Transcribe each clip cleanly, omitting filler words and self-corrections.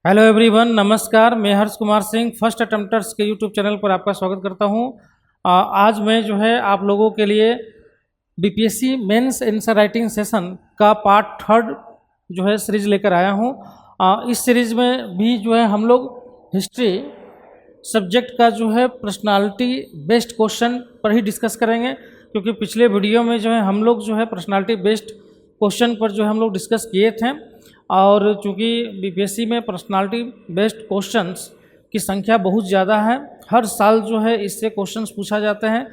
Hello everyone, नमस्कार। मैं Harsh Kumar Singh first अटेम्प्टर्स के यूट्यूब चैनल पर आपका स्वागत करता हूं। आज मैं जो है आप लोगों के लिए BPSC mains answer writing session का पार्ट थर्ड जो है सीरीज लेकर आया हूं। इस सीरीज में भी जो है हम लोग हिस्ट्री सब्जेक्ट का जो है पर्सनालिटी बेस्ड क्वेश्चन पर ही डिस्कस करेंगे, क्योंकि पिछले वीडियो में जो है हम लोग जो है पर्सनालिटी बेस्ड क्वेश्चन पर जो है हम लोग डिस्कस किए थे। और चूँकि बीपीएससी में पर्सनालिटी बेस्ड क्वेश्चंस की संख्या बहुत ज़्यादा है, हर साल जो है इससे क्वेश्चंस पूछा जाते हैं।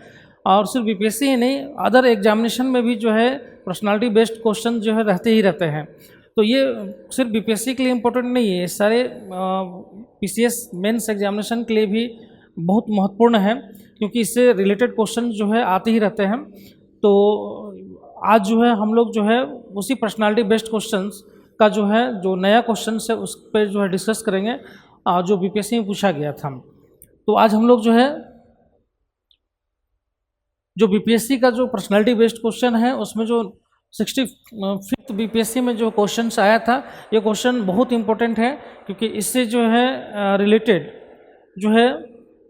और सिर्फ बीपीएससी ही नहीं, अदर एग्जामिनेशन में भी जो है पर्सनालिटी बेस्ड क्वेश्चन जो है रहते ही रहते हैं। तो ये सिर्फ बीपीएससी के लिए इम्पोर्टेंट नहीं है, ये सारे पीसीएस मेंस एग्जामिनेशन के लिए भी बहुत महत्वपूर्ण है, क्योंकि इससे रिलेटेड क्वेश्चन जो है आते ही रहते हैं। तो आज जो है हम लोग जो है उसी पर्सनालिटी बेस्ड क्वेश्चंस का जो है जो नया क्वेश्चन है उस पर जो है डिस्कस करेंगे, जो बीपीएससी में पूछा गया था। तो आज हम लोग जो है जो बीपीएससी का जो पर्सनालिटी बेस्ड क्वेश्चन है उसमें जो 65th बीपीएससी में जो क्वेश्चन आया था, ये क्वेश्चन बहुत इंपॉर्टेंट है, क्योंकि इससे जो है रिलेटेड जो है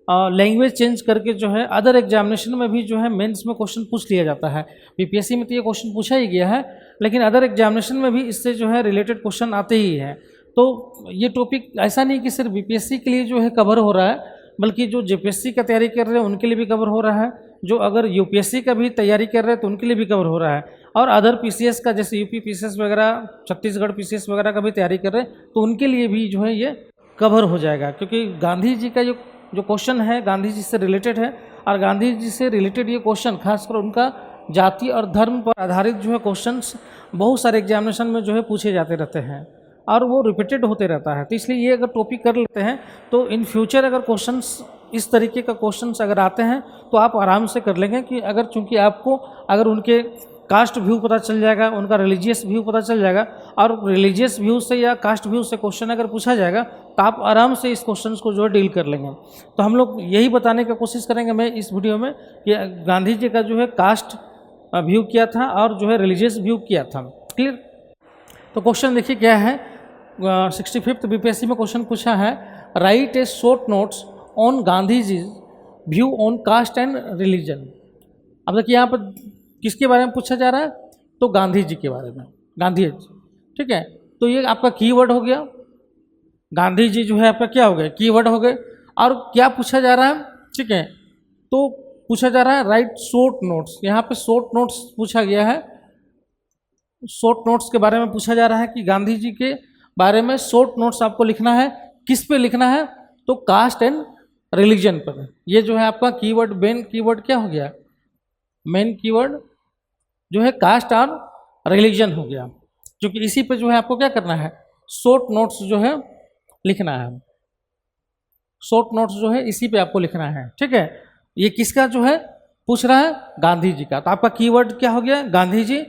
लैंग्वेज चेंज करके जो है अदर एग्जामिनेशन में भी जो है मेंस में क्वेश्चन पूछ लिया जाता है। बीपीएससी में तो ये क्वेश्चन पूछा ही गया है, लेकिन अदर एग्जामिनेशन में भी इससे जो है रिलेटेड क्वेश्चन आते ही हैं। तो ये टॉपिक ऐसा नहीं कि सिर्फ बीपीएससी के लिए जो है कवर हो रहा है, बल्कि जो जेपीएससी का तैयारी कर रहे हैं उनके लिए भी कवर हो रहा है, जो अगर यूपीएससी का भी तैयारी कर रहे हैं तो उनके लिए भी कवर हो रहा है, और अदर पीसीएस का जैसे यूपी पीसीएस वगैरह, छत्तीसगढ़ पीसीएस वगैरह का भी तैयारी कर रहे हैं तो उनके लिए भी जो है ये कवर हो जाएगा। क्योंकि गांधी जी का जो क्वेश्चन है गांधी जी से रिलेटेड है, और गांधी जी से रिलेटेड ये क्वेश्चन खासकर उनका जाति और धर्म पर आधारित जो है क्वेश्चंस बहुत सारे एग्जामिनेशन में जो है पूछे जाते रहते हैं और वो रिपीटेड होते रहता है। तो इसलिए ये अगर टॉपिक कर लेते हैं तो इन फ्यूचर अगर क्वेश्चंस इस तरीके का क्वेश्चंस अगर आते हैं तो आप आराम से कर लेंगे। कि अगर चूँकि आपको अगर उनके कास्ट व्यू पता चल जाएगा, उनका रिलीजियस व्यू पता चल जाएगा, और रिलीजियस व्यू से या कास्ट व्यू से क्वेश्चन अगर पूछा जाएगा तो आप आराम से इस क्वेश्चन को जो है डील कर लेंगे। तो हम लोग यही बताने की कोशिश करेंगे मैं इस वीडियो में कि गांधी जी का जो है कास्ट व्यू किया था और जो है रिलीजियस व्यू किया था। क्लियर? तो क्वेश्चन देखिए क्या है। 65th बीपीएससी में क्वेश्चन पूछा है, write a short notes on Gandhi ji view on caste and religion. अब देखिए यहाँ पर किसके बारे में पूछा जा रहा है, तो गांधी जी के बारे में। गांधी जी, ठीक है। तो ये आपका कीवर्ड हो गया, गांधी जी जो है आपका क्या हो गया, कीवर्ड हो गए। और क्या पूछा जा रहा है, ठीक है, तो पूछा जा रहा है राइट शॉर्ट नोट्स। यहाँ पे शॉर्ट नोट्स पूछा गया है, शॉर्ट नोट्स के बारे में पूछा जा रहा है कि गांधी जी के बारे में शॉर्ट नोट्स आपको लिखना है। किस पे लिखना है, तो कास्ट एंड रिलीजन पर। ये जो है आपका कीवर्ड, मेन कीवर्ड क्या हो गया, मेन कीवर्ड जो है कास्ट और रिलीजन हो गया, क्योंकि इसी पे जो है आपको क्या करना है, शॉर्ट नोट्स जो है लिखना है। शॉर्ट नोट्स जो है इसी पे आपको लिखना है, ठीक है। ये किसका जो है पूछ रहा है, गांधी जी का। तो आपका कीवर्ड क्या हो गया, गांधी जी,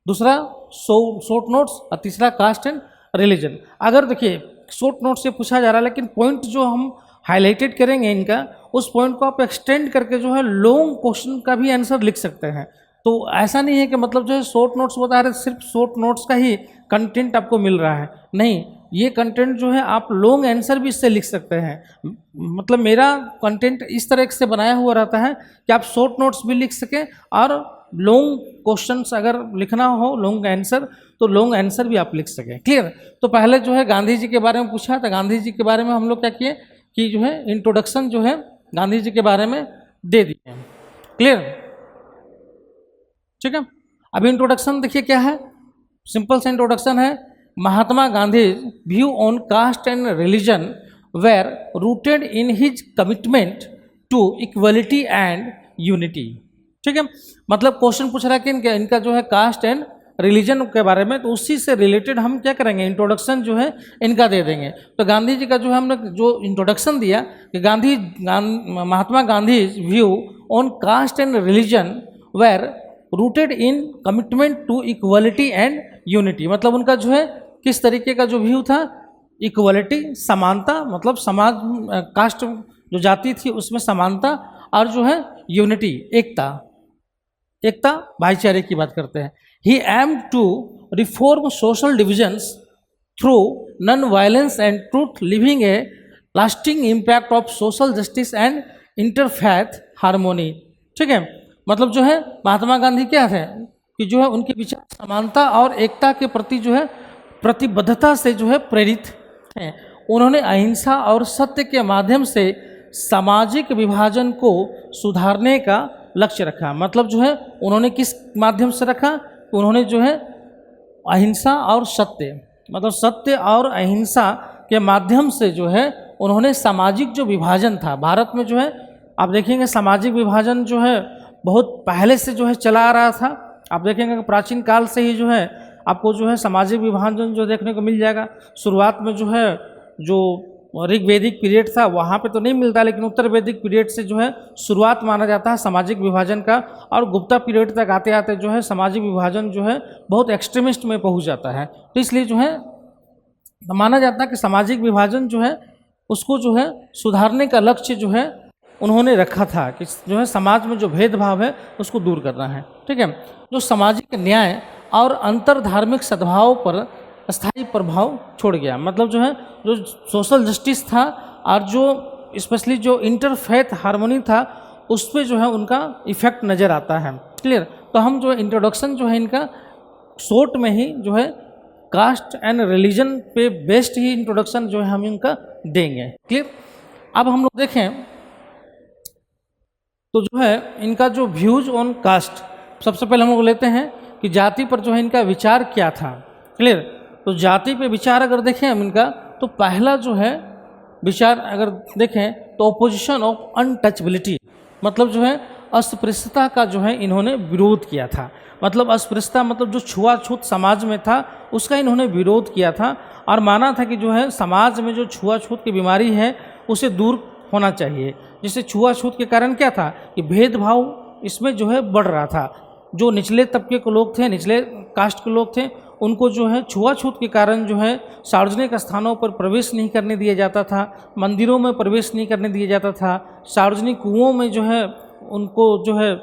दूसरा शॉर्ट नोट्स, और तीसरा कास्ट एंड रिलीजन। अगर देखिए शॉर्ट नोट्स से पूछा जा रहा है, लेकिन पॉइंट जो हम हाईलाइटेड करेंगे इनका, उस पॉइंट को आप एक्सटेंड करके जो है लॉन्ग क्वेश्चन का भी आंसर लिख सकते हैं। तो ऐसा नहीं है कि मतलब जो है शॉर्ट नोट्स बता रहे सिर्फ शॉर्ट नोट्स का ही कंटेंट आपको मिल रहा है, नहीं, ये कंटेंट जो है आप लॉन्ग आंसर भी इससे लिख सकते हैं। मतलब मेरा कंटेंट इस तरह से बनाया हुआ रहता है कि आप शॉर्ट नोट्स भी लिख सकें, और लॉन्ग क्वेश्चंस अगर लिखना हो लॉन्ग आंसर, तो लॉन्ग आंसर भी आप लिख सकें। क्लियर? तो पहले जो है गांधी जी के बारे में पूछा, तो गांधी जी के बारे में हम लोग क्या किए कि जो है इंट्रोडक्शन जो है गांधी जी के बारे में दे दिए। क्लियर? ठीक है। अब इंट्रोडक्शन देखिए क्या है, सिंपल सा इंट्रोडक्शन है। Mahatma Gandhi view on caste and religion were rooted in his commitment to equality and unity. ठीक है, मतलब क्वेश्चन पूछ रहा है कि इनका जो है कास्ट एंड रिलीजन के बारे में, तो उसी से रिलेटेड हम क्या करेंगे, इंट्रोडक्शन जो है इनका दे देंगे। तो गांधी जी का जो है हमने जो इंट्रोडक्शन दिया कि Mahatma Gandhi view on caste and religion were rooted in commitment to equality and unity. मतलब उनका जो है किस तरीके का जो व्यू था, इक्वलिटी, समानता, मतलब समाज कास्ट जो जाति थी उसमें समानता, और जो है यूनिटी, एकता, एकता भाईचारे की बात करते हैं। He aim to reform social divisions through non violence and truth, living a lasting impact of social justice and interfaith harmony. ठीक है, मतलब जो है महात्मा गांधी क्या है कि जो है उनके विचार समानता और एकता के प्रति जो है प्रतिबद्धता से जो है प्रेरित हैं। उन्होंने अहिंसा और सत्य के माध्यम से सामाजिक विभाजन को सुधारने का लक्ष्य रखा। मतलब जो है उन्होंने किस माध्यम से रखा, उन्होंने जो है अहिंसा और सत्य, मतलब सत्य और अहिंसा के माध्यम से जो है उन्होंने सामाजिक जो विभाजन था भारत में, जो है आप देखेंगे सामाजिक विभाजन जो है बहुत पहले से जो है चला आ रहा था। आप देखेंगे कि प्राचीन काल से ही जो है आपको जो है सामाजिक विभाजन जो देखने को मिल जाएगा। शुरुआत में जो है जो ऋग्वेदिक पीरियड था वहाँ पे तो नहीं मिलता, लेकिन उत्तर वैदिक पीरियड से जो है शुरुआत माना जाता है सामाजिक विभाजन का, और गुप्ता पीरियड तक आते आते जो है सामाजिक विभाजन जो है बहुत एक्सट्रीमिस्ट में पहुँच जाता है। तो इसलिए जो है माना जाता है कि सामाजिक विभाजन जो है उसको जो है सुधारने का लक्ष्य जो है उन्होंने रखा था कि जो है समाज में जो भेदभाव है उसको दूर करना है। ठीक है, जो सामाजिक न्याय और अंतर धार्मिक सद्भाव पर स्थायी प्रभाव छोड़ गया। मतलब जो है जो सोशल जस्टिस था और जो स्पेशली जो इंटरफेथ हार्मोनी था उस पर जो है उनका इफेक्ट नज़र आता है। क्लियर, तो हम जो इंट्रोडक्शन जो है इनका शॉर्ट में ही जो है कास्ट एंड रिलीजन पे बेस्ड ही इंट्रोडक्शन जो है हम इनका देंगे। क्लियर, अब हम लोग देखें तो जो है इनका जो व्यूज ऑन कास्ट, सबसे पहले हम लोग लेते हैं कि जाति पर जो है इनका विचार क्या था। क्लियर, तो जाति पे विचार अगर देखें हम इनका, तो पहला जो है विचार अगर देखें तो ऑपोजिशन ऑफ अनटचबिलिटी, मतलब जो है अस्पृश्यता का जो है इन्होंने विरोध किया था। मतलब अस्पृश्यता मतलब जो छुआछूत समाज में था उसका इन्होंने विरोध किया था और माना था कि जो है समाज में जो छुआछूत की बीमारी है उसे दूर होना चाहिए। जिससे छुआछूत के कारण क्या था कि भेदभाव इसमें जो है बढ़ रहा था। जो निचले तबके के लोग थे, निचले कास्ट के लोग थे, उनको जो है छुआछूत के कारण जो है सार्वजनिक स्थानों पर प्रवेश नहीं करने दिया जाता था, मंदिरों में प्रवेश नहीं करने दिया जाता था, सार्वजनिक कुओं में जो है उनको जो है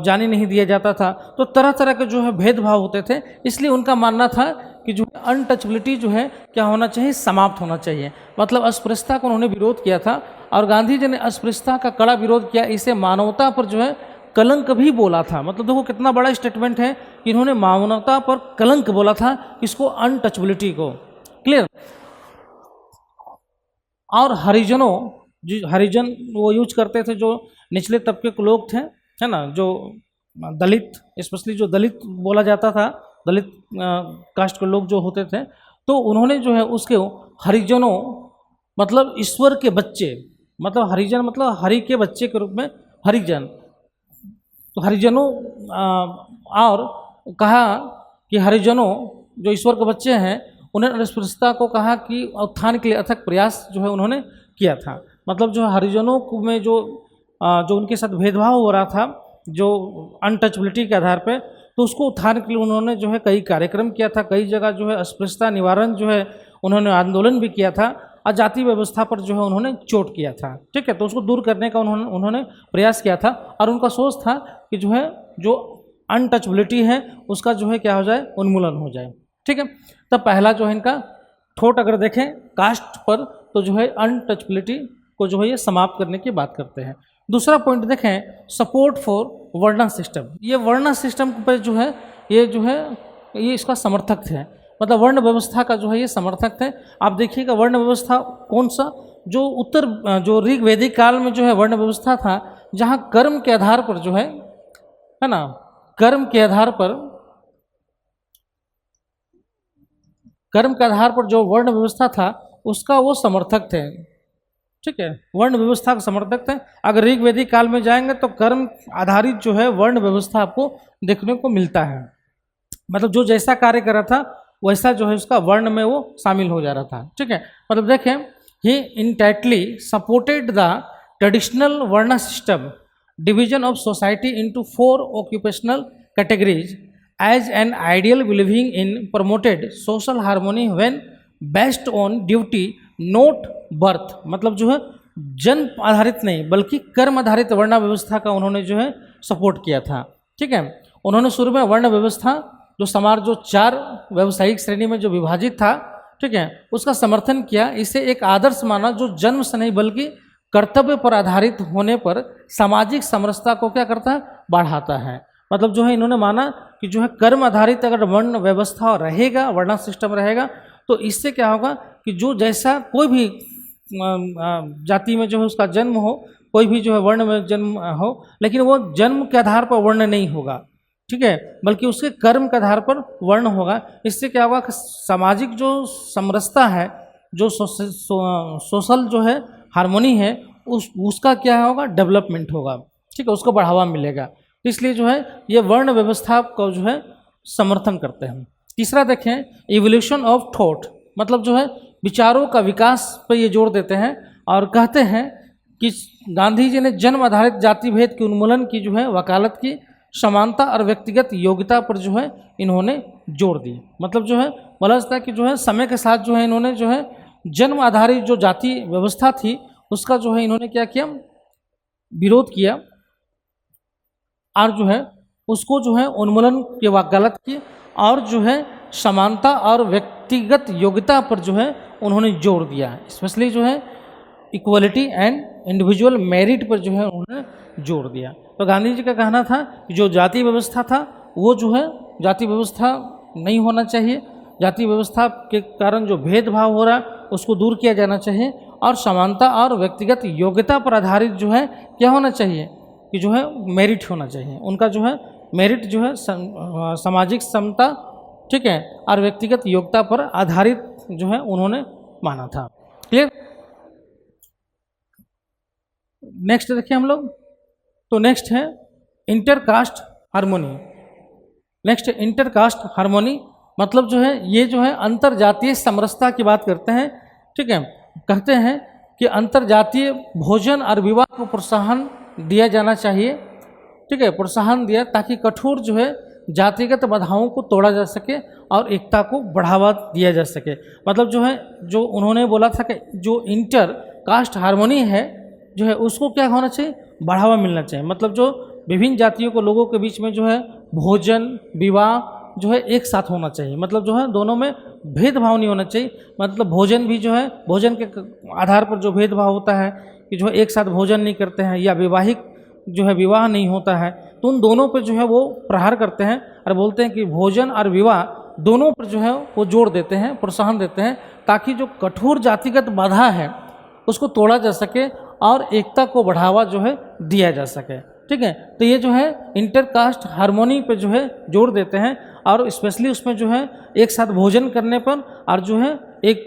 जाने नहीं दिया जाता था। तो तरह तरह के जो है भेदभाव होते थे। इसलिए उनका मानना था कि जो है अनटचबिलिटी जो है क्या होना चाहिए, समाप्त होना चाहिए। मतलब अस्पृश्यता को उन्होंने विरोध किया था और गांधी जी ने अस्पृश्यता का कड़ा विरोध किया। इसे मानवता पर जो है कलंक भी बोला था। मतलब देखो कितना बड़ा स्टेटमेंट है कि इन्होंने मानवता पर कलंक बोला था, इसको अनटचबिलिटी को। क्लियर, और हरिजनों, जो हरिजन वो यूज करते थे जो निचले तबके के लोग थे, है ना, जो दलित, स्पेशली जो दलित बोला जाता था, दलित कास्ट के लोग जो होते थे, तो उन्होंने जो है उसके हरिजनों मतलब ईश्वर के बच्चे, मतलब हरिजन मतलब हरि के बच्चे के रूप में हरिजन, तो हरिजनों और कहा कि हरिजनों जो ईश्वर के बच्चे हैं उन्हें अस्पृश्यता को कहा कि उत्थान के लिए अथक प्रयास जो है उन्होंने किया था। मतलब जो हरिजनों में जो उनके साथ भेदभाव हो रहा था जो अनटचबिलिटी के आधार पे, तो उसको उत्थान के लिए उन्होंने जो है कई कार्यक्रम किया था। कई जगह जो है अस्पृश्यता निवारण जो है उन्होंने आंदोलन भी किया था और जाति व्यवस्था पर जो है उन्होंने चोट किया था। ठीक है, तो उसको दूर करने का उन्होंने प्रयास किया था और उनका सोच था कि जो है जो अनटचबिलिटी है उसका जो है क्या हो जाए, उन्मूलन हो जाए। ठीक है, तब पहला जो है इनका थॉट अगर देखें कास्ट पर, तो जो है अनटचबिलिटी को जो है ये समाप्त करने की बात करते हैं। दूसरा पॉइंट देखें सपोर्ट फॉर वर्णा सिस्टम। ये वर्णा सिस्टम पर जो है ये इसका समर्थक थे। मतलब वर्ण व्यवस्था का जो है ये समर्थक थे। आप देखिएगा वर्ण व्यवस्था कौन सा, जो ऋग्वेदिक काल में जो है वर्ण व्यवस्था था, जहाँ कर्म के आधार पर जो है ना, कर्म के आधार पर जो वर्ण व्यवस्था था उसका वो समर्थक थे। ठीक है, वर्ण व्यवस्था के समर्थक थे। अगर ऋग्वेदिक काल में जाएंगे तो कर्म आधारित जो है वर्ण व्यवस्था आपको देखने को मिलता है। मतलब जो जैसा कार्य कर रहा था वैसा जो है उसका वर्ण में वो शामिल हो जा रहा था। ठीक है, मतलब देखें he entirely supported the traditional varna system division of society into 4 occupational categories as an ideal believing in promoted social harmony when based on duty not birth. मतलब जो है जन्म आधारित नहीं बल्कि कर्म आधारित वर्ण व्यवस्था का उन्होंने जो है सपोर्ट किया था। ठीक है, उन्होंने शुरू में वर्ण व्यवस्था जो समाज जो 4 व्यावसायिक श्रेणी में जो विभाजित था, ठीक है, उसका समर्थन किया, इसे एक आदर्श माना जो जन्म से नहीं बल्कि कर्तव्य पर आधारित होने पर सामाजिक समरसता को क्या करता है, बढ़ाता है। मतलब जो है इन्होंने माना कि जो है कर्म आधारित अगर वर्ण व्यवस्था रहेगा, वर्णा सिस्टम रहेगा, तो इससे क्या होगा कि जो जैसा कोई भी जाति में जो है उसका जन्म हो, कोई भी जो है वर्ण में जन्म हो, लेकिन वो जन्म के आधार पर वर्ण नहीं होगा, ठीक है, बल्कि उसके कर्म के आधार पर वर्ण होगा। इससे क्या होगा कि सामाजिक जो समरसता है, जो सोशल जो है हार्मोनी है, उसका क्या होगा, डेवलपमेंट होगा, ठीक है, उसको बढ़ावा मिलेगा। इसलिए जो है ये वर्ण व्यवस्था को जो है समर्थन करते हैं। तीसरा देखें, इवोल्यूशन ऑफ थॉट, मतलब जो है विचारों का विकास पर ये जोर देते हैं और कहते हैं कि गांधी जी ने जन्म आधारित जाति भेद के उन्मूलन की जो है वकालत की, समानता और व्यक्तिगत योग्यता पर जो है इन्होंने जोर दी। मतलब जो है बोला जाता है कि जो है समय के साथ जो है इन्होंने जो है जन्म आधारित जो जाति व्यवस्था थी उसका जो है इन्होंने क्या किया, विरोध किया और जो है उसको जो है उन्मूलन की वकालत की और जो है समानता और व्यक्तिगत योग्यता पर जो है उन्होंने जोर दिया, स्पेशली जो है इक्वलिटी एंड इंडिविजुअल मेरिट पर जो है उन्होंने जोर दिया। तो गांधी जी का कहना था कि जो जाति व्यवस्था था वो जो है जाति व्यवस्था नहीं होना चाहिए, जाति व्यवस्था के कारण जो भेदभाव हो रहा है उसको दूर किया जाना चाहिए और समानता और व्यक्तिगत योग्यता पर आधारित जो है क्या होना चाहिए कि जो है मेरिट होना चाहिए। उनका जो है मेरिट जो है सामाजिक समता, ठीक है, और व्यक्तिगत योग्यता पर आधारित जो है उन्होंने माना था। क्लियर। नेक्स्ट देखिए हम लोग, तो नेक्स्ट है intercaste harmony. Next intercaste harmony मतलब जो है ये जो है अंतर जातीय समरसता की बात करते हैं, ठीक है। कहते हैं कि अंतर जातीय भोजन और विवाह को प्रोत्साहन दिया जाना चाहिए, ठीक है, प्रोत्साहन दिया ताकि कठोर जो है जातिगत बाधाओं को तोड़ा जा सके और एकता को बढ़ावा दिया जा सके। मतलब जो है जो उन्होंने बोला था कि जो इंटर कास्ट हार्मोनी है जो है उसको क्या होना चाहिए, बढ़ावा मिलना चाहिए। मतलब जो विभिन्न जातियों को लोगों के बीच में जो है भोजन विवाह जो है एक साथ होना चाहिए। मतलब जो है दोनों में भेदभाव नहीं होना चाहिए। मतलब भोजन भी जो है भोजन के आधार पर जो भेदभाव होता है कि जो है एक साथ भोजन नहीं करते हैं या वैवाहिक जो है विवाह नहीं होता है, तो उन दोनों पर जो है वो प्रहार करते हैं और बोलते हैं कि भोजन और विवाह दोनों पर जो है वो जोड़ देते हैं, प्रोत्साहन देते हैं ताकि जो कठोर जातिगत बाधा है उसको तोड़ा जा सके और एकता को बढ़ावा जो है दिया जा सके, ठीक है। तो ये जो है इंटरकास्ट हार्मोनी पे जो है जोर देते हैं और स्पेशली उसमें जो है एक साथ भोजन करने पर और जो है एक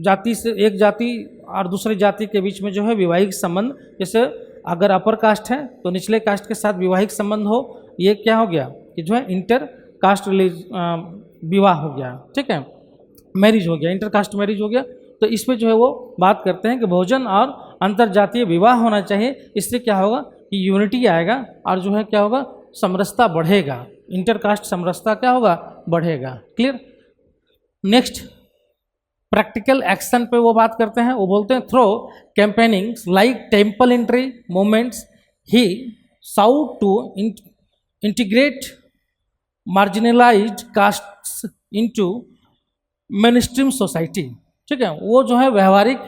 जाति से एक जाति और दूसरी जाति के बीच में जो है वैवाहिक संबंध, जैसे अगर अपर कास्ट है तो निचले कास्ट के साथ वैवाहिक संबंध हो, ये क्या हो गया कि जो है इंटर कास्ट विवाह हो गया, ठीक है, मैरिज हो गया, इंटर कास्ट मैरिज हो गया। तो इसमें जो है वो बात करते हैं कि भोजन और अंतर जातीय विवाह होना चाहिए। इससे क्या होगा कि यूनिटी आएगा और जो है क्या होगा, समरसता बढ़ेगा, इंटरकास्ट समरसता क्या होगा, बढ़ेगा। क्लियर। नेक्स्ट प्रैक्टिकल एक्शन पे वो बात करते हैं, वो बोलते हैं through campaigning like temple entry movements he sought to integrate marginalised castes into mainstream society, ठीक है। वो जो है व्यवहारिक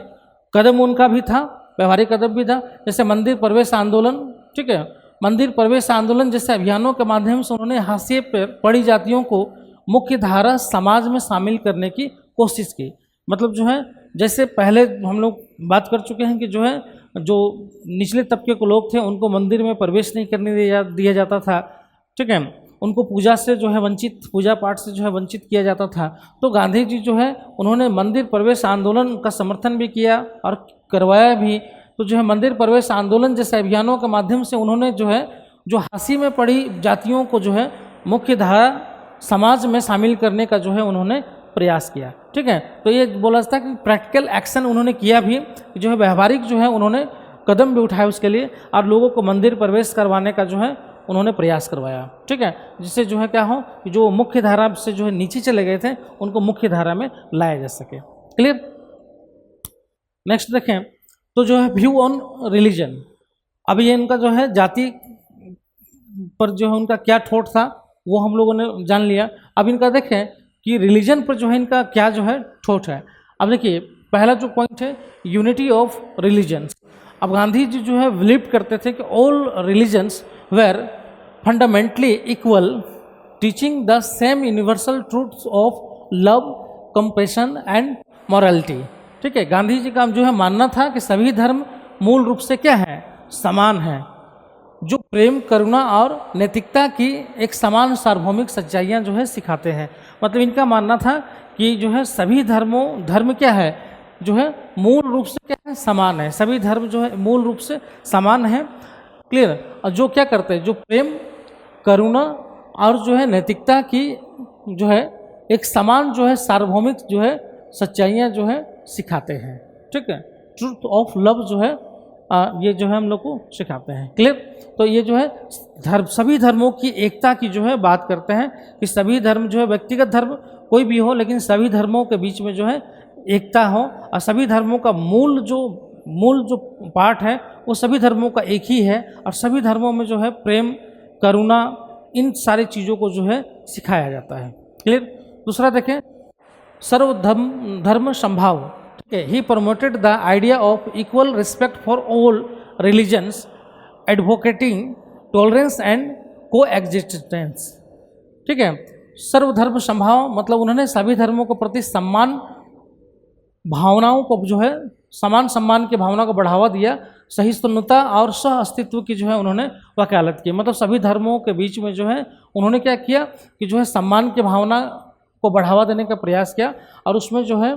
कदम उनका भी था, व्यवहारिक कदम भी था, जैसे मंदिर प्रवेश आंदोलन, ठीक है, मंदिर प्रवेश आंदोलन जैसे अभियानों के माध्यम से उन्होंने हाशिए पर पड़ी जातियों को मुख्य धारा समाज में शामिल करने की कोशिश की। मतलब जो है जैसे पहले हम लोग बात कर चुके हैं कि जो है जो निचले तबके के लोग थे उनको मंदिर में प्रवेश नहीं करने दिया जाता था, ठीक है, उनको पूजा से जो है वंचित, पूजा पाठ से जो है वंचित किया जाता था। तो गांधी जी जो है उन्होंने मंदिर प्रवेश आंदोलन का समर्थन भी किया और करवाया भी। तो जो है मंदिर प्रवेश आंदोलन जैसे अभियानों के माध्यम से उन्होंने जो है जो हाशिए में पड़ी जातियों को जो है मुख्य धारा समाज में शामिल करने का जो है उन्होंने प्रयास किया, ठीक है। तो ये बोला जाता है कि प्रैक्टिकल एक्शन उन्होंने किया भी, जो है व्यवहारिक जो है उन्होंने कदम भी उठाए उसके लिए और लोगों को मंदिर प्रवेश करवाने का जो है उन्होंने प्रयास करवाया, ठीक है, जिससे जो है क्या हो कि जो मुख्य धारा से जो है नीचे चले गए थे उनको मुख्य धारा में लाया जा सके। क्लियर। नेक्स्ट देखें तो जो है व्यू ऑन रिलीजन। अब ये इनका जो है जाति पर जो है उनका क्या थॉट था वो हम लोगों ने जान लिया। अब इनका देखें कि रिलीजन पर जो है इनका क्या जो है ठोठ है। अब देखिए पहला जो पॉइंट है यूनिटी ऑफ रिलीजन्स। अब गांधी जी जो है बिलीव करते थे कि all religions were fundamentally equal, teaching the same universal truths of love, compassion and morality. ठीक है, गांधी जी का जो है मानना था कि सभी धर्म मूल रूप से क्या है, समान है, जो प्रेम, करुणा और नैतिकता की एक समान सार्वभौमिक सच्चाइयाँ जो है सिखाते हैं। मतलब इनका मानना था कि जो है सभी धर्म क्या है, जो है मूल रूप से क्या है, समान है। सभी धर्म जो है मूल रूप से समान है। क्लियर। और जो क्या करते हैं, जो प्रेम, करुणा और जो है नैतिकता की जो है एक समान जो है सार्वभौमिक जो है सच्चाइयाँ जो है सिखाते हैं। ठीक है, ट्रूथ ऑफ लव जो है ये जो है हम लोग को सिखाते हैं। क्लियर। तो ये जो है सभी धर्मों की एकता की जो है बात करते हैं कि सभी धर्म जो है, व्यक्तिगत धर्म कोई भी हो, लेकिन सभी धर्मों के बीच में जो है एकता हो, और सभी धर्मों का मूल जो पाठ है वो सभी धर्मों का एक ही है, और सभी धर्मों में जो है प्रेम, करुणा, इन सारी चीज़ों को जो है सिखाया जाता है। क्लियर। दूसरा देखें, सर्वधर्म संभाव। ठीक है, he promoted the idea of equal respect for all religions, advocating tolerance and coexistence. ठीक है, सर्वधर्म संभाव मतलब उन्होंने सभी धर्मों के प्रति सम्मान भावनाओं को जो है समान सम्मान की भावना को बढ़ावा दिया, सहिष्णुता और सह अस्तित्व की जो है उन्होंने वकालत की। मतलब सभी धर्मों के बीच में जो है उन्होंने क्या किया कि जो है सम्मान की भावना को बढ़ावा देने का प्रयास किया, और उसमें जो है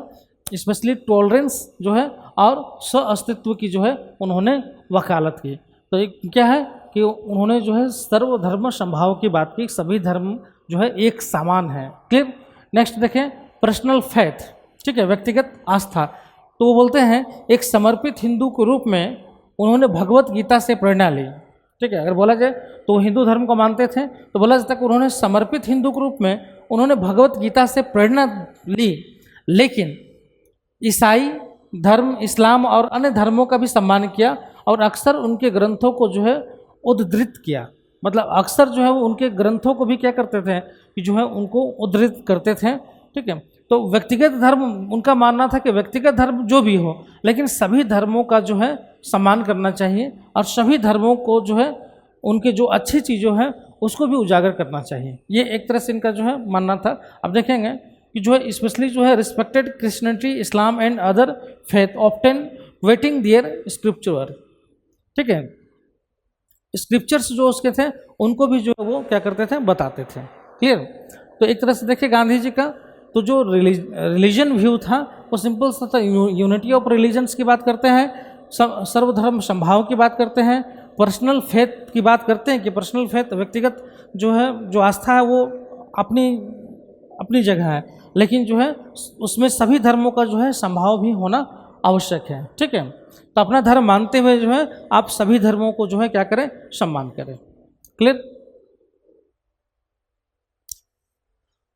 स्पेशली टॉलरेंस जो है और सह अस्तित्व की जो है उन्होंने वकालत की। तो एक क्या है कि उन्होंने जो है सर्वधर्म संभाव की बात की, सभी धर्म जो है एक समान है। क्लियर। नेक्स्ट देखें, पर्सनल फेथ। ठीक है, व्यक्तिगत आस्था। तो वो बोलते हैं एक समर्पित हिंदू के रूप में उन्होंने भगवत गीता से प्रेरणा ली। ठीक है, अगर बोला जाए तो वो हिंदू धर्म को मानते थे, तो बोला जाता है कि उन्होंने समर्पित हिंदू के रूप में उन्होंने भगवत गीता से प्रेरणा ली, लेकिन ईसाई धर्म, इस्लाम और अन्य धर्मों का भी सम्मान किया, और अक्सर उनके ग्रंथों को जो है उद्धृत किया। मतलब अक्सर जो है वो उनके ग्रंथों को भी क्या करते थे कि जो है उनको उद्धृत करते थे। ठीक है, तो व्यक्तिगत धर्म उनका मानना था कि व्यक्तिगत धर्म जो भी हो, लेकिन सभी धर्मों का जो है सम्मान करना चाहिए, और सभी धर्मों को जो है उनके जो अच्छी चीज़ों हैं उसको भी उजागर करना चाहिए। ये एक तरह से इनका जो है मानना था। अब देखेंगे कि जो है स्पेशली जो है respected Christianity, Islam and other faith often waiting their scripture. ठीक है, स्क्रिप्चर्स जो उसके थे उनको भी जो है वो क्या करते थे, बताते थे। क्लियर। तो एक तरह से देखिए गांधी जी का तो जो रिलीजन व्यू था वो सिंपल सा था, यूनिटी ऑफ रिलीजन्स की बात करते हैं, सर्वधर्म संभाव की बात करते हैं, पर्सनल फेथ की बात करते हैं कि पर्सनल फेथ व्यक्तिगत जो है जो आस्था है वो अपनी जगह है, लेकिन जो है उसमें सभी धर्मों का जो है संभाव भी होना आवश्यक है। ठीक है, तो अपना धर्म मानते हुए जो है आप सभी धर्मों को जो है क्या करें, सम्मान करें। क्लियर।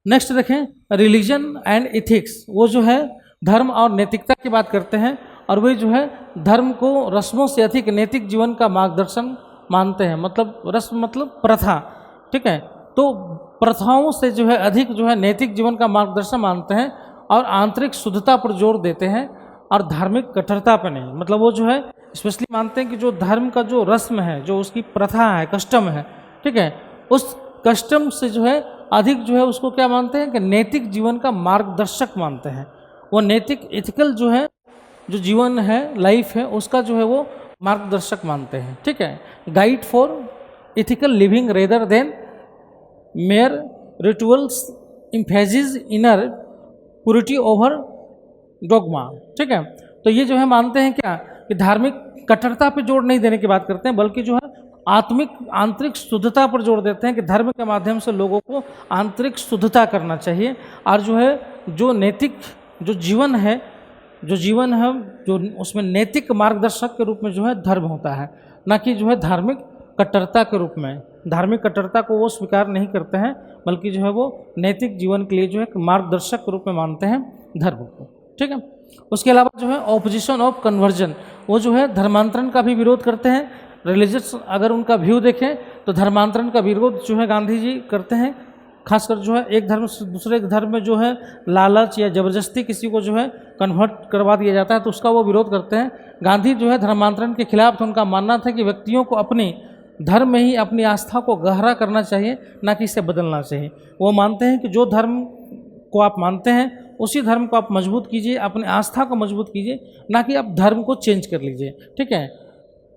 नेक्स्ट देखें, रिलीजन एंड इथिक्स। वो जो है धर्म और नैतिकता की बात करते हैं, और वे जो है धर्म को रस्मों से अधिक नैतिक जीवन का मार्गदर्शन मानते हैं। मतलब रस्म मतलब प्रथा। ठीक है, तो प्रथाओं से जो है अधिक जो है नैतिक जीवन का मार्गदर्शन मानते हैं, और आंतरिक शुद्धता पर जोर देते हैं, और धार्मिक कट्टरता पर नहीं। मतलब वो जो है स्पेशली मानते हैं कि जो धर्म का जो रस्म है, जो उसकी प्रथा है, कस्टम है, ठीक है, उस कस्टम से जो है अधिक जो है उसको क्या मानते हैं कि नैतिक जीवन का मार्गदर्शक मानते हैं। वो नैतिक इथिकल जो है जो जीवन है, लाइफ है, उसका जो है वो मार्गदर्शक मानते हैं। ठीक है, guide for ethical living rather than mayor rituals emphasis inner purity over dogma. ठीक है, तो ये जो है मानते हैं क्या कि धार्मिक कट्टरता पे जोर नहीं देने की बात करते हैं, बल्कि जो है आंतरिक शुद्धता पर जोर देते हैं कि धर्म के माध्यम से लोगों को आंतरिक शुद्धता करना चाहिए, और जो है जो नैतिक जो जीवन है जो उसमें नैतिक मार्गदर्शक के रूप में जो है धर्म होता है, ना कि जो है धार्मिक कट्टरता के रूप में। धार्मिक कट्टरता को वो स्वीकार नहीं करते हैं, बल्कि जो है वो नैतिक जीवन के लिए जो है मार्गदर्शक के रूप में मानते हैं धर्म को। ठीक है, उसके अलावा जो है ऑपोजिशन ऑफ कन्वर्जन। वो जो है धर्मांतरण का भी विरोध करते हैं। रिलीजियस अगर उनका व्यू देखें तो धर्मांतरण का विरोध जो है गांधी जी करते हैं। खासकर जो है एक धर्म से दूसरे धर्म में जो है लालच या ज़बरदस्ती किसी को जो है कन्वर्ट करवा दिया जाता है तो उसका वो विरोध करते हैं। गांधी जो है धर्मांतरण के खिलाफ थे। उनका मानना था कि व्यक्तियों को अपनी धर्म में ही अपनी आस्था को गहरा करना चाहिए, ना कि इसे बदलना चाहिए। वो मानते हैं कि जो धर्म को आप मानते हैं उसी धर्म को आप मजबूत कीजिए, अपनी आस्था को मजबूत कीजिए, ना कि आप धर्म को चेंज कर लीजिए। ठीक है,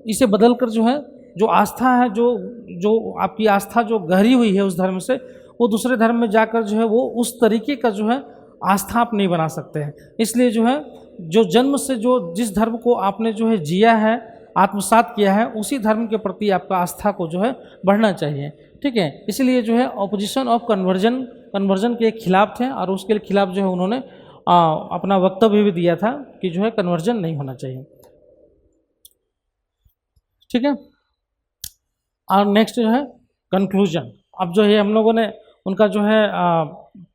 इसे बदल कर जो है जो आस्था है, जो आपकी आस्था जो गहरी हुई है उस धर्म से, वो दूसरे धर्म में जाकर जो है वो उस तरीके का जो है आस्था आप नहीं बना सकते हैं। इसलिए जो है जो जन्म से जो जिस धर्म को आपने जो है जिया है, आत्मसात किया है, उसी धर्म के प्रति आपका आस्था को जो है बढ़ना चाहिए। ठीक है, इसलिए जो है ऑपोजिशन ऑफ कन्वर्जन के खिलाफ थे और उसके खिलाफ जो है उन्होंने अपना वक्तव्य भी दिया था कि जो है कन्वर्जन नहीं होना चाहिए। ठीक है, और नेक्स्ट जो है कंक्लूजन। अब जो है हम लोगों ने उनका जो है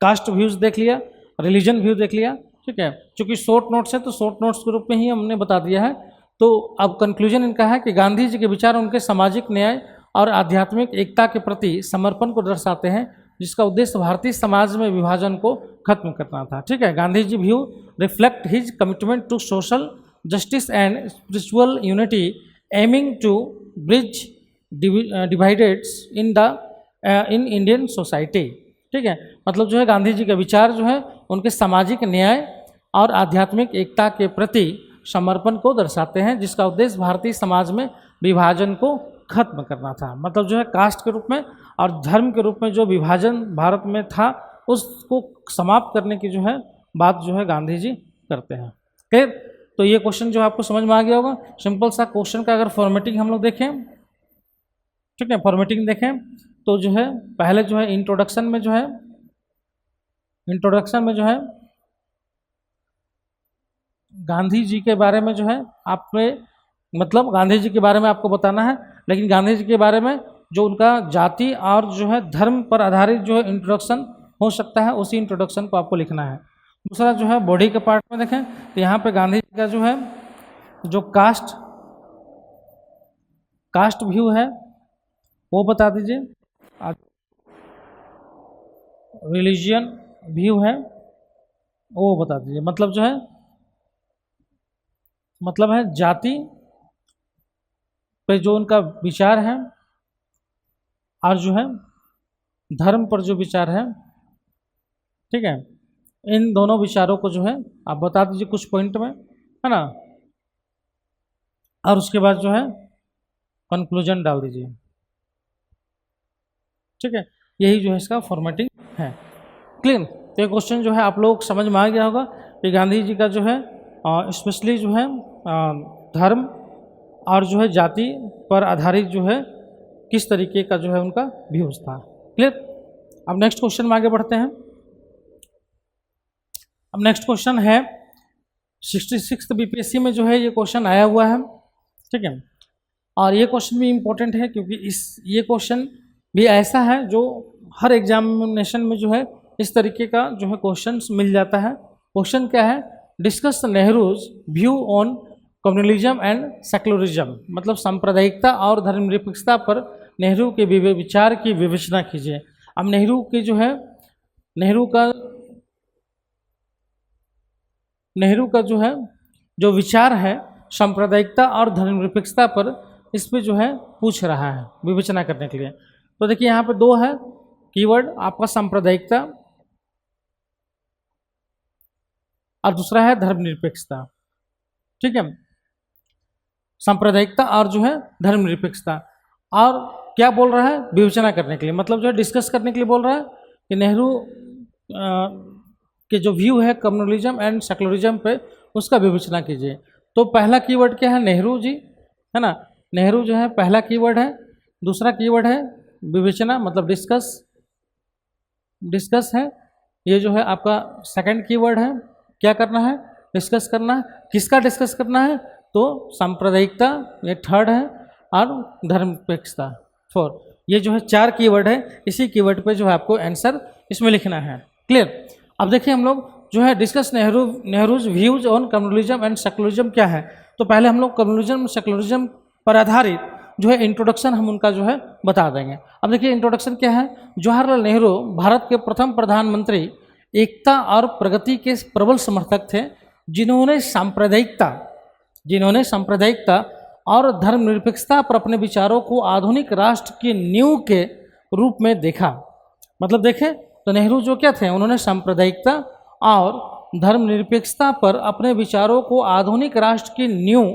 कास्ट व्यूज़ देख लिया, रिलीजन व्यू देख लिया। ठीक है, चूँकि शॉर्ट नोट्स है तो शॉर्ट नोट्स के रूप में ही हमने बता दिया है। तो अब कंक्लूजन इनका है कि गांधी जी के विचार उनके सामाजिक न्याय और आध्यात्मिक एकता के प्रति समर्पण को दर्शाते हैं, जिसका उद्देश्य भारतीय समाज में विभाजन को खत्म करना था। ठीक है, Gandhi ji view reflect his commitment to social justice and spiritual unity aiming to bridge divides in Indian society. ठीक है, मतलब जो है गांधी जी के विचार जो है उनके सामाजिक न्याय और आध्यात्मिक एकता के प्रति समर्पण को दर्शाते हैं, जिसका उद्देश्य भारतीय समाज में विभाजन को खत्म करना था। मतलब जो है कास्ट के रूप में और धर्म के रूप में जो विभाजन भारत में था उसको समाप्त करने की जो है बात जो है गांधी जी करते हैं। फिर तो ये क्वेश्चन जो आपको समझ में आ गया होगा। सिंपल सा क्वेश्चन का अगर फॉर्मेटिंग हम लोग देखें, ठीक है, फॉर्मेटिंग देखें तो जो है पहले जो है इंट्रोडक्शन में जो है गांधी जी के बारे में जो है आपने मतलब गांधी जी के बारे में आपको बताना है, लेकिन गांधी जी के बारे में जो उनका जाति और जो है धर्म पर आधारित जो है इंट्रोडक्शन हो सकता है, उसी इंट्रोडक्शन को आपको लिखना है। दूसरा जो है बॉडी के पार्ट में देखें तो यहाँ पे गांधी जी का जो है जो कास्ट व्यू है वो बता दीजिए, रिलीजियन व्यू है वो बता दीजिए। मतलब जो है मतलब है जाति पे जो उनका विचार है और जो है धर्म पर जो विचार है। ठीक है, इन दोनों विचारों को जो है आप बता दीजिए कुछ पॉइंट में, है ना, और उसके बाद जो है कंक्लूजन डाल दीजिए। ठीक है, यही जो है इसका फॉर्मेटिंग है। क्लियर? तो ये क्वेश्चन जो है आप लोग समझ में आ गया होगा कि गांधी जी का जो है स्पेशली जो है धर्म और जो है जाति पर आधारित जो है किस तरीके का जो है उनका व्यूज था। क्लियर? अब नेक्स्ट क्वेश्चन में आगे बढ़ते हैं। अब नेक्स्ट क्वेश्चन है 66th बीपीएससी में जो है ये क्वेश्चन आया हुआ है। ठीक है, और ये क्वेश्चन भी इम्पोर्टेंट है क्योंकि ये क्वेश्चन भी ऐसा है जो हर एग्जामिनेशन में जो है इस तरीके का जो है क्वेश्चंस मिल जाता है। क्वेश्चन क्या है? Discuss Nehru's view on communalism and secularism, मतलब सांप्रदायिकता और धर्मनिरपेक्षता पर नेहरू के विचार की विवेचना कीजिए। अब नेहरू के जो है नेहरू का जो है जो विचार है सांप्रदायिकता और धर्मनिरपेक्षता पर, इस पे जो है पूछ रहा है विवेचना करने के लिए। तो देखिए यहाँ पे दो है कीवर्ड आपका, सांप्रदायिकता और दूसरा है धर्मनिरपेक्षता। ठीक है, सांप्रदायिकता और जो है धर्मनिरपेक्षता, और क्या बोल रहा है? विवेचना करने के लिए, मतलब जो है डिस्कस करने के लिए बोल रहा है कि नेहरू के जो व्यू है कम्युनलिज्म एंड सेक्युलरिज्म पे, उसका विवेचना कीजिए। तो पहला कीवर्ड क्या है? नेहरू जी, है ना, नेहरू जो है पहला कीवर्ड है। दूसरा कीवर्ड है विवेचना, मतलब डिस्कस है। ये जो है आपका सेकंड कीवर्ड है। क्या करना है? डिस्कस करना है। किसका डिस्कस करना है? तो सांप्रदायिकता, ये थर्ड है, और धर्मनिरपेक्षता फोर्थ। ये जो है चार कीवर्ड है, इसी कीवर्ड पे जो है आपको आंसर इसमें लिखना है। क्लियर? अब देखिए हम लोग जो है discuss Nehru's views on communalism and secularism क्या है। तो पहले हम लोग कम्युनलिज्म सेक्युलरिज्म पर आधारित जो है इंट्रोडक्शन हम उनका जो है बता देंगे। अब देखिए इंट्रोडक्शन क्या है। जवाहरलाल नेहरू भारत के प्रथम प्रधानमंत्री, एकता और प्रगति के प्रबल समर्थक थे, जिन्होंने सांप्रदायिकता और धर्मनिरपेक्षता पर अपने विचारों को आधुनिक राष्ट्र की नींव के रूप में देखा। मतलब देखें तो नेहरू जो क्या थे, उन्होंने सांप्रदायिकता और धर्मनिरपेक्षता पर अपने विचारों को आधुनिक राष्ट्र की नींव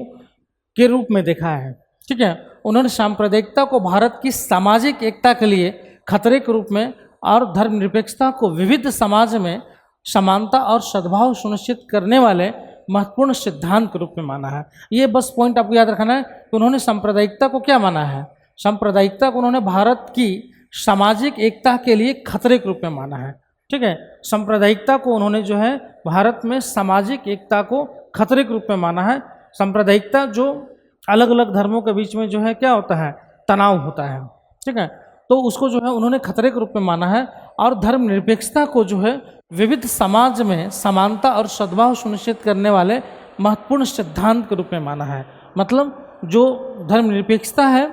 के रूप में देखा है। ठीक है, उन्होंने सांप्रदायिकता को भारत की सामाजिक एकता के लिए खतरे के रूप में और धर्मनिरपेक्षता को विविध समाज में समानता और सद्भाव सुनिश्चित करने वाले महत्वपूर्ण सिद्धांत के रूप में माना है। ये बस पॉइंट आपको याद रखना है कि उन्होंने सांप्रदायिकता को क्या माना है, सांप्रदायिकता को उन्होंने भारत की सामाजिक एकता के लिए खतरे के रूप में माना है। ठीक है, सांप्रदायिकता को उन्होंने जो है भारत में सामाजिक एकता को खतरे के रूप में माना है। सांप्रदायिकता जो अलग अलग धर्मों के बीच में जो है क्या होता है, तनाव होता है। ठीक है, तो उसको जो है उन्होंने खतरे के रूप में माना है। और धर्मनिरपेक्षता को जो है विविध समाज में समानता और सद्भाव सुनिश्चित करने वाले महत्वपूर्ण सिद्धांत के रूप में माना है। मतलब जो धर्मनिरपेक्षता है,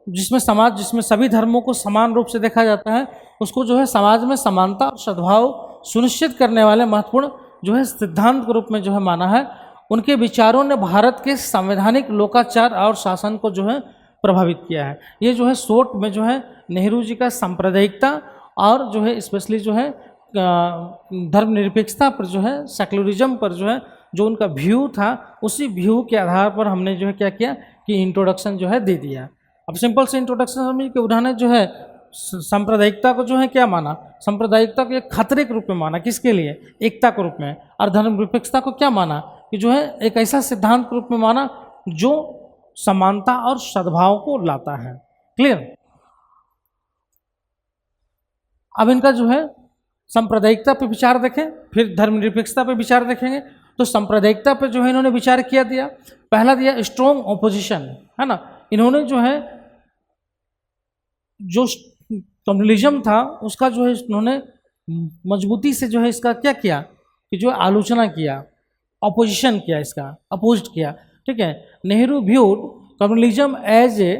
जिसमें सभी धर्मों को समान रूप से देखा जाता है, उसको जो है समाज में समानता और सद्भाव सुनिश्चित करने वाले महत्वपूर्ण जो है सिद्धांत के रूप में जो है माना है। उनके विचारों ने भारत के संवैधानिक लोकाचार और शासन को जो है प्रभावित किया है। ये जो है शॉर्ट में जो है नेहरू जी का सांप्रदायिकता और जो है स्पेशली जो है धर्मनिरपेक्षता पर जो है सेक्युलरिज्म पर जो है जो उनका व्यू था, उसी व्यू के आधार पर हमने जो है क्या किया कि इंट्रोडक्शन जो है दे दिया। अब सिंपल से इंट्रोडक्शन समझिए कि उन्होंने जो है सांप्रदायिकता को जो है क्या माना, सांप्रदायिकता को एक खतरे के रूप में माना, किसके लिए, एकता के रूप में। और धर्मनिरपेक्षता को क्या माना कि जो है एक ऐसा सिद्धांत के रूप में माना जो समानता और सद्भाव को लाता है। क्लियर। अब इनका जो है सांप्रदायिकता पे विचार देखें, फिर धर्मनिरपेक्षता पे विचार देखेंगे। तो सांप्रदायिकता पे जो है इन्होंने विचार किया दिया, पहला दिया स्ट्रॉन्ग ऑपोजिशन, है ना। इन्होंने जो है जो कम्युनलिज्म था उसका जो है इन्होंने मजबूती से जो है इसका क्या किया कि जो आलोचना किया, ऑपोजिशन किया, इसका अपोज किया। ठीक है, Nehru viewed communalism as a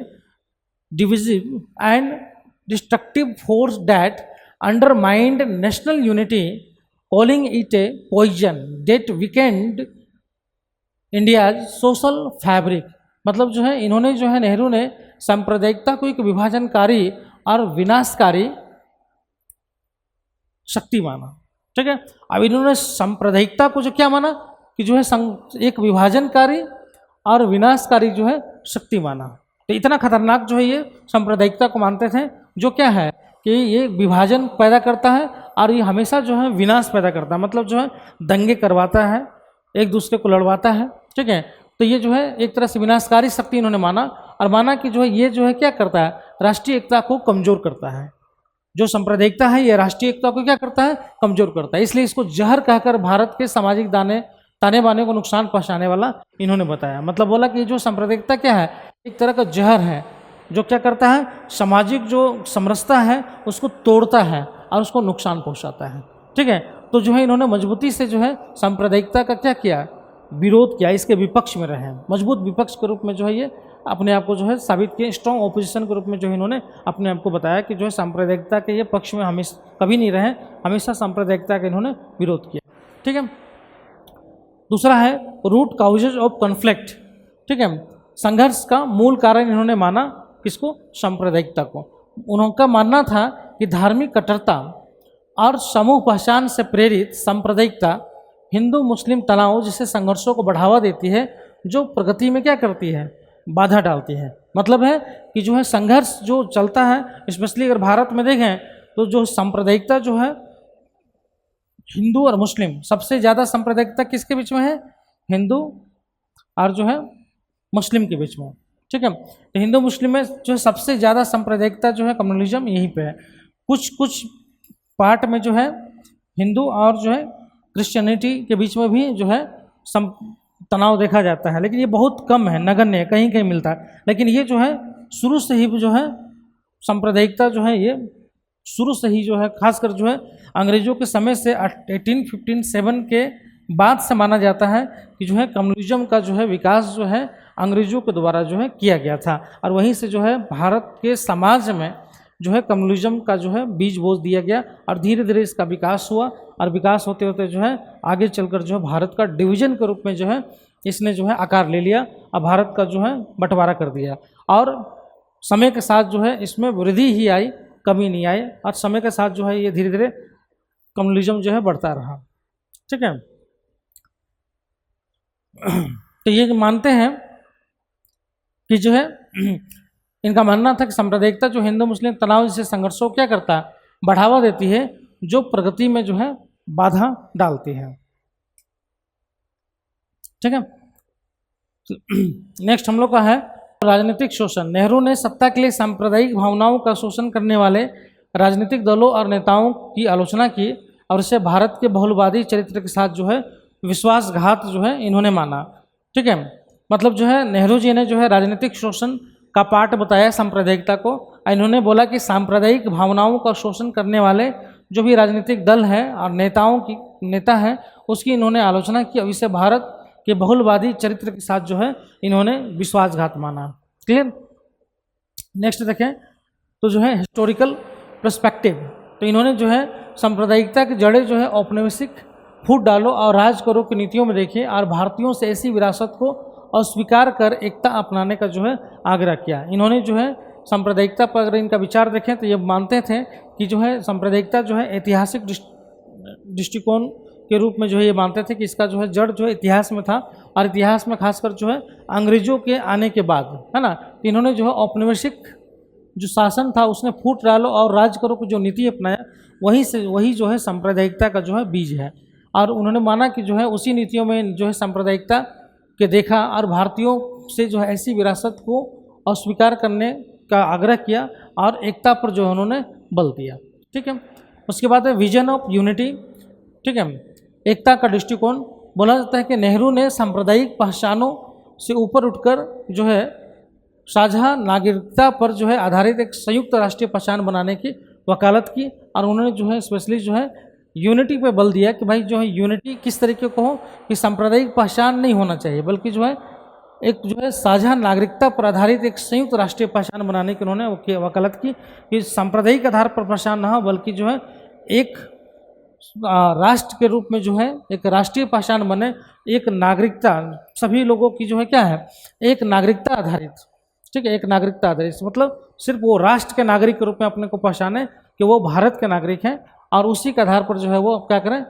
divisive and destructive force that undermined national unity, calling it a poison that weakened India's social fabric. मतलब जो है इन्होंने जो है नेहरू ने सांप्रदायिकता को एक विभाजनकारी और विनाशकारी शक्ति माना। ठीक है, अब इन्होंने सांप्रदायिकता को जो क्या माना कि जो है एक विभाजनकारी और विनाशकारी जो है शक्ति माना। तो इतना खतरनाक जो है ये सांप्रदायिकता को मानते थे, जो क्या है कि ये विभाजन पैदा करता है और ये हमेशा जो है विनाश पैदा करता है। मतलब जो है दंगे करवाता है, एक दूसरे को लड़वाता है। ठीक है, तो ये जो है एक तरह से विनाशकारी शक्ति इन्होंने माना और माना कि जो है ये जो है क्या करता है, राष्ट्रीय एकता को कमजोर करता है। जो सांप्रदायिकता है ये राष्ट्रीय एकता को क्या करता है, कमजोर करता है। इसलिए इसको जहर कहकर भारत के सामाजिक ताने बाने को नुकसान पहुंचाने वाला इन्होंने बताया। मतलब बोला कि जो सांप्रदायिकता क्या है, एक तरह का जहर है जो क्या करता है, सामाजिक जो समरसता है उसको तोड़ता है और उसको नुकसान पहुंचाता है। ठीक है, तो जो है इन्होंने मजबूती से जो है सांप्रदायिकता का क्या किया, विरोध किया, इसके विपक्ष में रहे, मजबूत विपक्ष के रूप में जो है ये अपने आप को जो है साबित किए। स्ट्रॉन्ग ओपोजिशन के रूप में जो है इन्होंने अपने आप को बताया कि जो है सांप्रदायिकता के ये पक्ष में हमेशा कभी नहीं रहे, हमेशा सांप्रदायिकता का इन्होंने विरोध किया। ठीक है, दूसरा है रूट काउजेज ऑफ कॉन्फ्लिक्ट। ठीक है, संघर्ष का मूल कारण इन्होंने माना किसको, सांप्रदायिकता को। उनका मानना था कि धार्मिक कट्टरता और समूह पहचान से प्रेरित सांप्रदायिकता हिंदू मुस्लिम तनाव जैसे संघर्षों को बढ़ावा देती है, जो प्रगति में क्या करती है, बाधा डालती है। मतलब है कि जो है संघर्ष जो चलता है, स्पेशली अगर भारत में देखें तो जो सांप्रदायिकता जो है हिंदू और मुस्लिम, सबसे ज़्यादा सांप्रदायिकता किसके बीच में है, हिंदू और जो है मुस्लिम के बीच में। ठीक है, तो हिंदू मुस्लिम में जो है सबसे ज़्यादा सांप्रदायिकता जो है कम्युनलिज्म यहीं पे है। कुछ पार्ट में जो है हिंदू और जो है क्रिश्चियनिटी के बीच में भी जो है तनाव देखा जाता है, लेकिन ये बहुत कम है, नगण्य है, कहीं कहीं मिलता है। लेकिन ये जो है शुरू से ही जो है सांप्रदायिकता जो है ये शुरू से ही जो है खासकर जो है अंग्रेजों के समय से 1857 के बाद से माना जाता है कि जो है कम्युनिज्म का जो है विकास जो है अंग्रेजों के द्वारा जो है किया गया था, और वहीं से जो है भारत के समाज में जो है कम्युनिज्म का जो है बीज बो दिया गया, और धीरे धीरे इसका विकास हुआ, और विकास होते होते जो है आगे चलकर जो है भारत का डिवीजन के रूप में जो है इसने जो है आकार ले लिया, और भारत का जो है बंटवारा कर दिया, और समय के साथ जो है इसमें वृद्धि ही आई, कमी नहीं आई, और समय के साथ जो है ये धीरे धीरे कम्युनिज्म जो है बढ़ता रहा। ठीक है, तो ये मानते हैं कि जो है इनका मानना था कि सांप्रदायिकता जो हिंदू मुस्लिम तनाव जैसे संघर्षों को क्या करता है, बढ़ावा देती है, जो प्रगति में जो है बाधा डालती है। ठीक है, नेक्स्ट हम लोग का है राजनीतिक शोषण। नेहरू ने सत्ता के लिए सांप्रदायिक भावनाओं का शोषण करने वाले राजनीतिक दलों और नेताओं की आलोचना की, और इसे भारत के बहुलवादी चरित्र के साथ जो है विश्वासघात जो है इन्होंने माना। ठीक है, मतलब जो है नेहरू जी ने जो है राजनीतिक शोषण का पार्ट बताया सांप्रदायिकता को, और इन्होंने बोला कि सांप्रदायिक भावनाओं का शोषण करने वाले जो भी राजनीतिक दल हैं और नेता हैं उसकी इन्होंने आलोचना की, और इसे भारत के बहुलवादी चरित्र के साथ जो है इन्होंने विश्वासघात माना। क्लियर। नेक्स्ट देखें तो जो है हिस्टोरिकल पर्सपेक्टिव, तो इन्होंने जो है सांप्रदायिकता की जड़ें जो है औपनिवेशिक फूट डालो और राज करो की नीतियों में देखे, और भारतीयों से ऐसी विरासत को अस्वीकार कर एकता अपनाने का जो है आग्रह किया। इन्होंने जो है सांप्रदायिकता पर अगर इनका विचार देखें तो ये मानते थे कि जो है सांप्रदायिकता जो है ऐतिहासिक दृष्टिकोण के रूप में जो है ये मानते थे कि इसका जो है जड़ जो है इतिहास में था, और इतिहास में खासकर जो है अंग्रेजों के आने के बाद, है ना, इन्होंने जो है औपनिवेशिक जो शासन था उसने फूट डालो और राज करो को जो नीति अपनाया, वही जो है सांप्रदायिकता का जो है बीज है, और उन्होंने माना कि जो है उसी नीतियों में जो है सांप्रदायिकता के देखा, और भारतीयों से जो है ऐसी विरासत को अस्वीकार करने का आग्रह किया, और एकता पर जो है उन्होंने बल दिया। ठीक है, उसके बाद है विजन ऑफ यूनिटी। ठीक है, एकता का दृष्टिकोण। बोला जाता है कि नेहरू ने सांप्रदायिक पहचानों से ऊपर उठकर जो है साझा नागरिकता पर जो है आधारित एक संयुक्त राष्ट्रीय पहचान बनाने की वकालत की, और उन्होंने जो है स्पेशली जो है यूनिटी पे बल दिया कि भाई जो है यूनिटी किस तरीके को हो कि सांप्रदायिक पहचान नहीं होना चाहिए, बल्कि जो है एक जो है साझा नागरिकता पर आधारित एक संयुक्त राष्ट्रीय पहचान बनाने की उन्होंने वकालत की कि सांप्रदायिक आधार पर पहचान ना हो, बल्कि जो है एक राष्ट्र के रूप में जो है एक राष्ट्रीय पहचान बने, एक नागरिकता सभी लोगों की जो है क्या है, एक नागरिकता आधारित। ठीक है, एक नागरिकता आधारित मतलब सिर्फ वो राष्ट्र के नागरिक के रूप में अपने को पहचाने कि वो भारत के नागरिक हैं, और उसी के आधार पर जो है वो क्या करें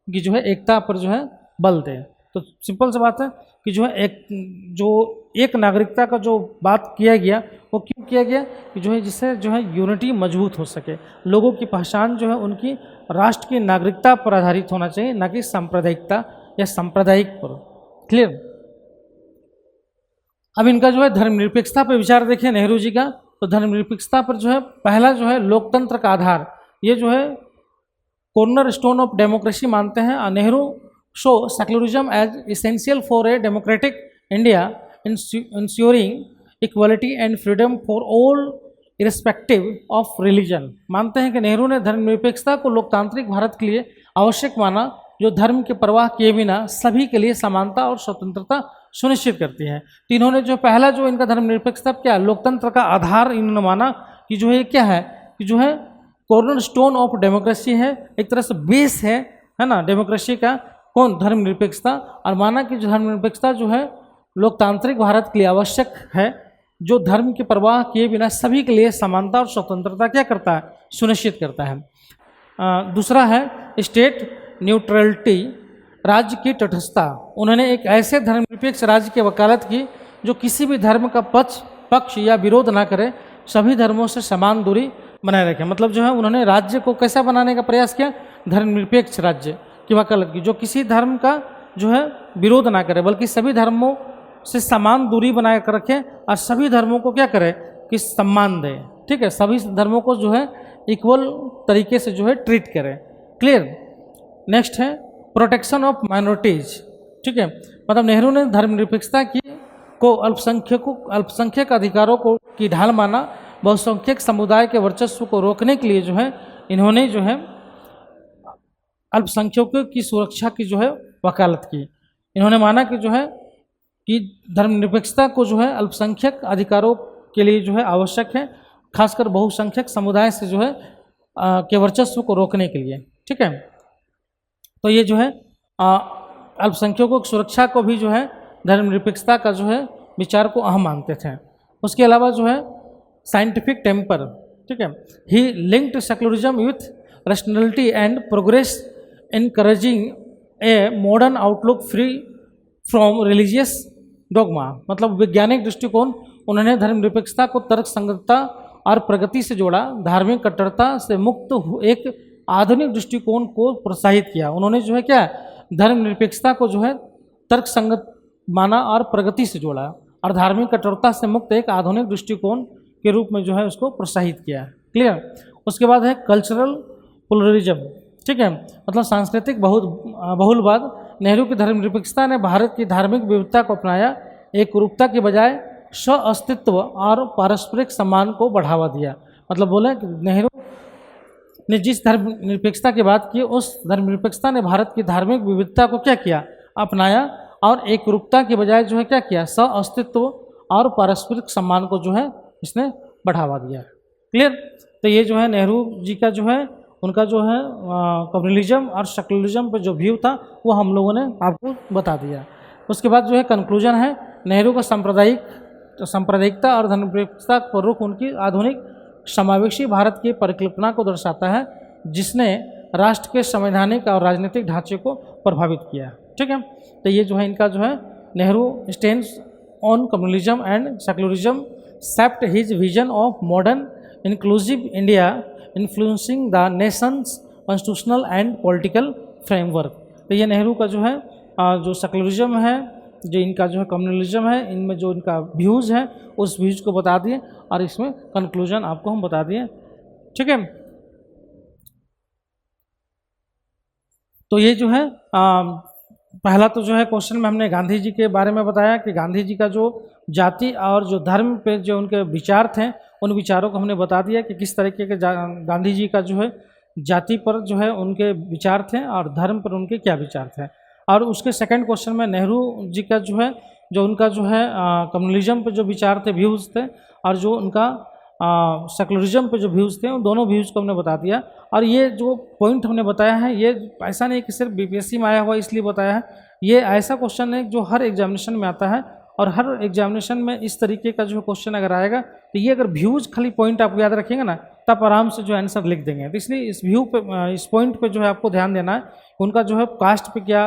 कि जो है एकता पर जो है बल दें। तो सिंपल सी बात है कि जो है एक नागरिकता का जो बात किया गया वो क्यों किया गया कि जो है जिससे जो है यूनिटी मजबूत हो सके, लोगों की पहचान जो है उनकी राष्ट्र की नागरिकता पर आधारित होना चाहिए, ना कि सांप्रदायिकता या सांप्रदायिक पर। क्लियर। अब इनका जो है धर्मनिरपेक्षता पर विचार देखें नेहरू जी का, तो धर्मनिरपेक्षता पर जो है पहला जो है लोकतंत्र का आधार, ये जो है कॉर्नर स्टोन ऑफ डेमोक्रेसी मानते हैं। Nehru saw secularism as essential for a democratic India ensuring equality and freedom for all irrespective of religion. मानते हैं कि नेहरू ने धर्मनिरपेक्षता को लोकतांत्रिक भारत के लिए आवश्यक माना, जो धर्म की परवाह किए बिना सभी के लिए समानता और स्वतंत्रता सुनिश्चित करती है। तो इन्होंने जो पहला जो इनका धर्मनिरपेक्षता क्या लोकतंत्र का आधार इन्होंने माना कि जो है क्या है कि जो है कॉर्नर स्टोन ऑफ डेमोक्रेसी है, एक तरह से बेस है ना डेमोक्रेसी का, कौन धर्मनिरपेक्षता, और माना कि जो धर्मनिरपेक्षता जो है लोकतांत्रिक भारत के लिए आवश्यक है, जो धर्म की परवाह किए बिना सभी के लिए समानता और स्वतंत्रता क्या करता है सुनिश्चित करता है। दूसरा है स्टेट न्यूट्रलिटी, राज्य की तटस्थता। उन्होंने एक ऐसे धर्मनिरपेक्ष राज्य की वकालत की जो किसी भी धर्म का पक्ष या विरोध ना करे, सभी धर्मों से समान दूरी बनाए रखें। मतलब जो है उन्होंने राज्य को कैसा बनाने का प्रयास किया, धर्मनिरपेक्ष राज्य की वकालत की, जो किसी धर्म का जो है विरोध ना करे, बल्कि सभी धर्मों से समान दूरी बनाए कर रखें, और सभी धर्मों को क्या करे कि सम्मान दे। ठीक है, सभी धर्मों को जो है इक्वल तरीके से जो है ट्रीट करें। क्लियर। नेक्स्ट है प्रोटेक्शन ऑफ माइनॉरिटीज। ठीक है, मतलब नेहरू ने धर्मनिरपेक्षता को अल्पसंख्यक अधिकारों को की ढाल माना, बहुसंख्यक समुदाय के वर्चस्व को रोकने के लिए जो है इन्होंने जो है अल्पसंख्यकों की सुरक्षा की जो है वकालत की। इन्होंने माना कि जो है कि धर्मनिरपेक्षता को जो है अल्पसंख्यक अधिकारों के लिए जो है आवश्यक है, खासकर बहुसंख्यक समुदाय से जो है के वर्चस्व को रोकने के लिए। ठीक है, तो ये जो है अल्पसंख्यकों की सुरक्षा को भी जो है धर्मनिरपेक्षता का जो है विचार को अहम मानते थे। उसके अलावा जो है साइंटिफिक टेम्पर, ठीक है, he linked secularism with rationality and progress, encouraging a modern outlook free from religious dogma. मतलब वैज्ञानिक दृष्टिकोण, उन्होंने धर्मनिरपेक्षता को तर्क संगतता और प्रगति से जोड़ा, धार्मिक कट्टरता से मुक्त एक आधुनिक दृष्टिकोण को प्रोत्साहित किया। उन्होंने जो है क्या धर्मनिरपेक्षता को जो है तर्क संगत माना और प्रगति से जोड़ा और धार्मिक कठोरता से मुक्त एक आधुनिक दृष्टिकोण के रूप में जो है उसको प्रोत्साहित किया। क्लियर। उसके बाद है कल्चरल प्लुरलिज्म, ठीक है, मतलब सांस्कृतिक बहुलवाद। नेहरू की धर्मनिरपेक्षता ने भारत की धार्मिक विविधता को अपनाया, एक रूपता के बजाय स्व अस्तित्व और पारस्परिक सम्मान को बढ़ावा दिया। मतलब बोले कि नेहरू ने जिस धर्मनिरपेक्षता की बात की, उस धर्मनिरपेक्षता ने भारत की धार्मिक विविधता को क्या किया, अपनाया और एक रूपता के बजाय जो है क्या किया, स्व अस्तित्व और पारस्परिक सम्मान को जो है इसने बढ़ावा दिया। क्लियर। तो ये जो है नेहरू जी का जो है उनका जो है कम्युनलिज्म और सेक्युलरिज्म पर जो व्यू था वो हम लोगों ने आपको बता दिया। उसके बाद जो है कंक्लूजन है, नेहरू का सांप्रदायिकता और धर्मनिरपेक्षता पर रुख उनकी आधुनिक समावेशी भारत की परिकल्पना को दर्शाता है, जिसने राष्ट्र के संवैधानिक और राजनीतिक ढांचे को प्रभावित किया। ठीक है, तो ये जो है इनका जो है Nehru stands on communalism and secularism shaped his vision of modern inclusive India influencing the nation's constitutional and political framework. तो ये नेहरू का जो है जो सेक्युलरिज्म है, जो इनका जो है कम्युनलिज्म है, इनमें जो इनका व्यूज़ है उस व्यूज़ को बता दिए और इसमें कंक्लूजन आपको हम बता दिए। ठीक है, तो ये जो है पहला तो जो है क्वेश्चन में हमने गांधी जी के बारे में बताया कि गांधी जी का जो जाति और जो धर्म पे जो उनके विचार थे, उन विचारों को हमने बता दिया कि किस तरीके के गांधी जी का जो है जाति पर जो है उनके विचार थे और धर्म पर उनके क्या विचार थे। और उसके सेकंड क्वेश्चन में नेहरू जी का जो है जो उनका जो है कम्युनलिज्म पे जो विचार थे, व्यूज़ थे, और जो उनका सेक्युलरिज्म पे जो व्यूज़ थे, उन दोनों व्यूज़ को हमने बता दिया। और ये जो पॉइंट हमने बताया है ये ऐसा नहीं कि सिर्फ बीपीएससी में आया हुआ इसलिए बताया है, ये ऐसा क्वेश्चन है जो हर एग्जामिनेशन में आता है और हर एग्जामिनेशन में इस तरीके का जो क्वेश्चन अगर आएगा तो ये अगर व्यूज़ खाली पॉइंट आप याद रखेंगे ना तब आराम से जो आंसर लिख देंगे। तो इसलिए इस व्यू पे, इस पॉइंट पे जो है आपको ध्यान देना है। उनका जो है कास्ट पे क्या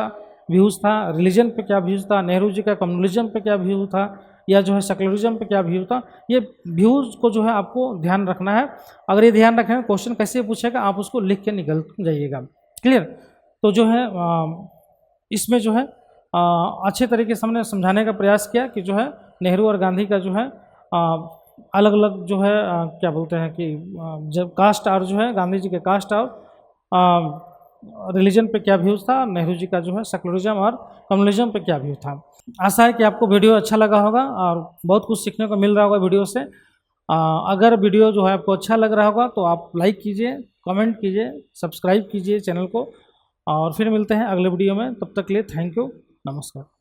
व्यूज़ था, रिलीजन पे क्या व्यूज़ था, नेहरू जी का कम्युनलिज्म पे क्या व्यू था, या जो है सेक्युलरिज्म पे क्या व्यू था, ये व्यूज़ को जो है आपको ध्यान रखना है। अगर ये ध्यान रखें क्वेश्चन कैसे पूछेगा आप उसको लिख के निकल जाइएगा। क्लियर। तो जो है इसमें जो है अच्छे तरीके से हमने समझाने का प्रयास किया कि जो है नेहरू और गांधी का जो है अलग अलग जो है क्या बोलते हैं कि जब कास्ट और जो है गांधी जी के कास्ट और रिलीजन पे क्या व्यूज़ था, नेहरू जी का जो है सेक्युलरिज्म और कम्युनलिज्म पे क्या व्यू था। आशा है कि आपको वीडियो अच्छा लगा होगा और बहुत कुछ सीखने को मिल रहा होगा वीडियो से। अगर वीडियो जो है आपको अच्छा लग रहा होगा तो आप लाइक कीजिए, कमेंट कीजिए, सब्सक्राइब कीजिए चैनल को, और फिर मिलते हैं अगले वीडियो में। तब तक के लिए थैंक यू, नमस्कार।